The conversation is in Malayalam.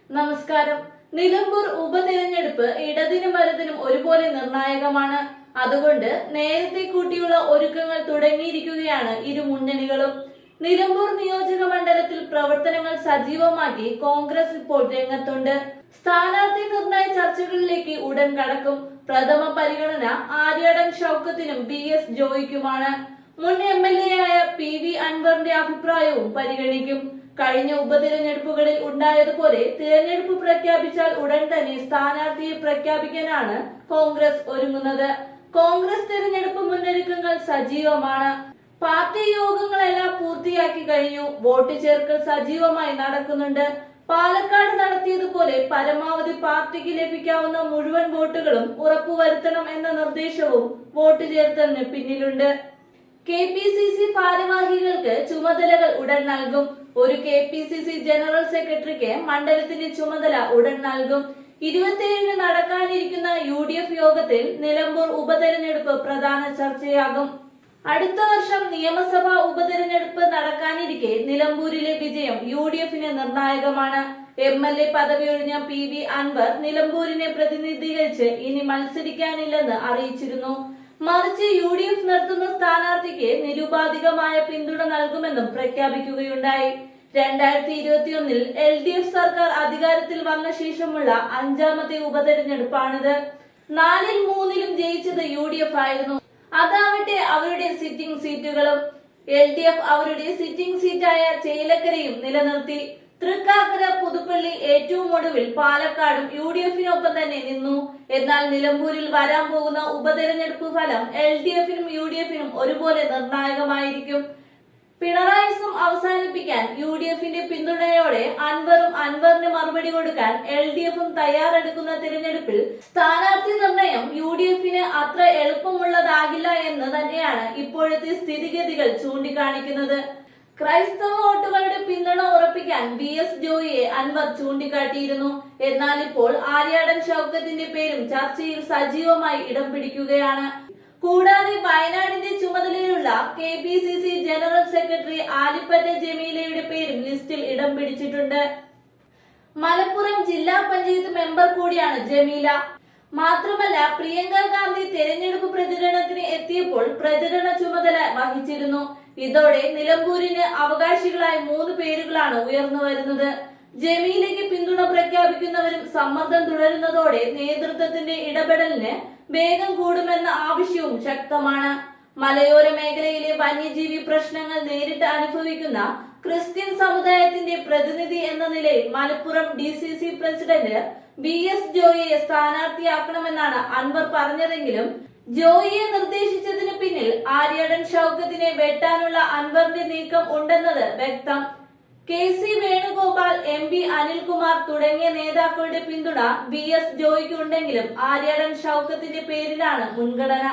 നമസ്കാരം. നിലമ്പൂർ ഉപതെരഞ്ഞെടുപ്പ് ഇടതിനും വലതിനും ഒരുപോലെ നിർണായകമാണ്. അതുകൊണ്ട് നേരത്തെ കൂട്ടിയുള്ള ഒരുക്കങ്ങൾ തുടങ്ങിയിരിക്കുകയാണ് ഇരു മുന്നണികളും. നിലമ്പൂർ നിയോജക മണ്ഡലത്തിൽ പ്രവർത്തനങ്ങൾ സജീവമാക്കി കോൺഗ്രസ് ഇപ്പോൾ രംഗത്തുണ്ട്. സ്ഥാനാർത്ഥി നിർണയ ചർച്ചകളിലേക്ക് ഉടൻ കടക്കും. പ്രഥമ പരിഗണന ആര്യാടൻ ഷൗക്കത്തിനും BS ജോയിക്കുമാണ്. മുൻ MLA ആയ PV അൻവറിന്റെ അഭിപ്രായവും പരിഗണിക്കും. കഴിഞ്ഞ ഉപതിരഞ്ഞെടുപ്പുകളിൽ ഉണ്ടായതുപോലെ തിരഞ്ഞെടുപ്പ് പ്രഖ്യാപിച്ചാൽ ഉടൻ തന്നെ സ്ഥാനാർത്ഥിയെ പ്രഖ്യാപിക്കാനാണ് കോൺഗ്രസ് ഒരുങ്ങുന്നത്. കോൺഗ്രസ് തിരഞ്ഞെടുപ്പ് മുന്നൊരുക്കങ്ങൾ സജീവമാണ്. പാർട്ടി യോഗങ്ങളെല്ലാം പൂർത്തിയാക്കി കഴിഞ്ഞു. വോട്ട് ചേർക്കൽ സജീവമായി നടക്കുന്നുണ്ട്. പാലക്കാട് നടത്തിയതുപോലെ പരമാവധി പാർട്ടിക്ക് ലഭിക്കാവുന്ന മുഴുവൻ വോട്ടുകളും ഉറപ്പുവരുത്തണം എന്ന നിർദ്ദേശവും വോട്ട് ചേർക്കലിന് പിന്നിലുണ്ട്. KPCC ഭാരവാഹികൾക്ക് ചുമതലകൾ ഉടൻ നൽകും. ഒരു KPCC ജനറൽ സെക്രട്ടറിക്ക് മണ്ഡലത്തിന്റെ ചുമതല ഉടൻ നൽകും. 27-ന് നടക്കാനിരിക്കുന്ന UDF യോഗത്തിൽ നിലമ്പൂർ ഉപതെരഞ്ഞെടുപ്പ് പ്രധാന ചർച്ചയാകും. അടുത്ത വർഷം നിയമസഭാ ഉപതെരഞ്ഞെടുപ്പ് നടക്കാനിരിക്കെ നിലമ്പൂരിലെ വിജയം UDF-ന് നിർണായകമാണ്. MLA പദവി ഒഴിഞ്ഞ PV അൻവർ നിലമ്പൂരിനെ പ്രതിനിധീകരിച്ച് ഇനി മത്സരിക്കാനില്ലെന്ന് അറിയിച്ചിരുന്നു. മറിച്ച് UDF നിർത്തുന്ന സ്ഥാനാർത്ഥിക്ക് നിരുപാധികമായ പിന്തുണ നൽകുമെന്നും പ്രഖ്യാപിക്കുകയുണ്ടായി. 2021-ൽ LDF സർക്കാർ അധികാരത്തിൽ വന്ന ശേഷമുള്ള 5ാമത്തെ ഉപതെരഞ്ഞെടുപ്പാണിത്. 4-ൽ 3-ലും ജയിച്ചത് UDF ആയിരുന്നു. അതാവട്ടെ അവരുടെ സിറ്റിംഗ് സീറ്റുകളും. LDF അവരുടെ സിറ്റിംഗ് സീറ്റായ ചേലക്കരയും നിലനിർത്തി. തൃക്കാക്കര, പുതുപ്പള്ളി, ഏറ്റവും ഒടുവിൽ പാലക്കാടും UDF-നൊപ്പം തന്നെ നിന്നു. എന്നാൽ നിലമ്പൂരിൽ വരാൻ പോകുന്ന ഉപതെരഞ്ഞെടുപ്പ് ഫലം LDF-നും UDF-നും ഒരുപോലെ നിർണായകമായിരിക്കും. പിണറായിസം അവസാനിപ്പിക്കാൻ UDF-ന്റെ പിന്തുണയോടെ അൻവറിന് മറുപടി കൊടുക്കാൻ LDF-ഉം തയ്യാറെടുക്കുന്ന തിരഞ്ഞെടുപ്പിൽ സ്ഥാനാർത്ഥി നിർണയം UDF-ന് അത്ര എളുപ്പമുള്ളതാകില്ല എന്ന് തന്നെയാണ് ഇപ്പോഴത്തെ സ്ഥിതിഗതികൾ ചൂണ്ടിക്കാണിക്കുന്നത്. ക്രൈസ്തവ വോട്ടുകളുടെ പിന്തുണ ഉറപ്പിക്കാൻ BS ജോയിയെ അൻവർ ചൂണ്ടിക്കാട്ടിയിരുന്നു. എന്നാൽ ഇപ്പോൾ ആര്യാടൻ ഷൗക്കത്തിന്റെ പേരും ചർച്ചയിൽ സജീവമായി ഇടം പിടിക്കുകയാണ്. കൂടാതെ വയനാടിന്റെ ചുമതലയുള്ള KPCC ജനറൽ സെക്രട്ടറി ആലിപ്പറ്റ ജമീലയുടെ പേരും ലിസ്റ്റിൽ ഇടം പിടിച്ചിട്ടുണ്ട്. മലപ്പുറം ജില്ലാ പഞ്ചായത്ത് മെമ്പർ കൂടിയാണ് ജമീല. മാത്രമല്ല പ്രിയങ്ക ഗാന്ധി തെരഞ്ഞെടുപ്പ് പ്രചരണത്തിന് എത്തിയപ്പോൾ പ്രചരണ ചുമതല വഹിച്ചിരുന്നു. ഇതോടെ നിലമ്പൂരിന് അവകാശികളായ 3 പേരുകളാണ് ഉയർന്നു വരുന്നത്. ജമീലയ്ക്ക് പിന്തുണ പ്രഖ്യാപിക്കുന്നവരും സമ്മർദ്ദം തുടരുന്നതോടെ നേതൃത്വത്തിന്റെ ഇടപെടലിന് വേഗം കൂടുമെന്ന ആവശ്യവും ശക്തമാണ്. മലയോര മേഖലയിലെ വന്യജീവി പ്രശ്നങ്ങൾ നേരിട്ട് അനുഭവിക്കുന്ന ക്രിസ്ത്യൻ സമുദായത്തിന്റെ പ്രതിനിധി എന്ന നിലയിൽ മലപ്പുറം DCC പ്രസിഡന്റ് BS ജോയിയെ സ്ഥാനാർത്ഥിയാക്കണമെന്നാണ് അൻവർ പറഞ്ഞതെങ്കിലും ജോയിയെ നിർദ്ദേശിച്ചതിന് പിന്നിൽ ആര്യാടൻ ഷൗക്കത്തിനെ വെട്ടാനുള്ള അൻവറിന്റെ നീക്കം ഉണ്ടെന്നത് വ്യക്തം. KC വേണുഗോപാൽ, MP അനിൽകുമാർ തുടങ്ങിയ നേതാക്കളുടെ പിന്തുണ BS ജോയിക്ക് ഉണ്ടെങ്കിലും ആര്യാടൻ ഷൗക്കത്തിന്റെ പേരിലാണ് മുൻഗണന.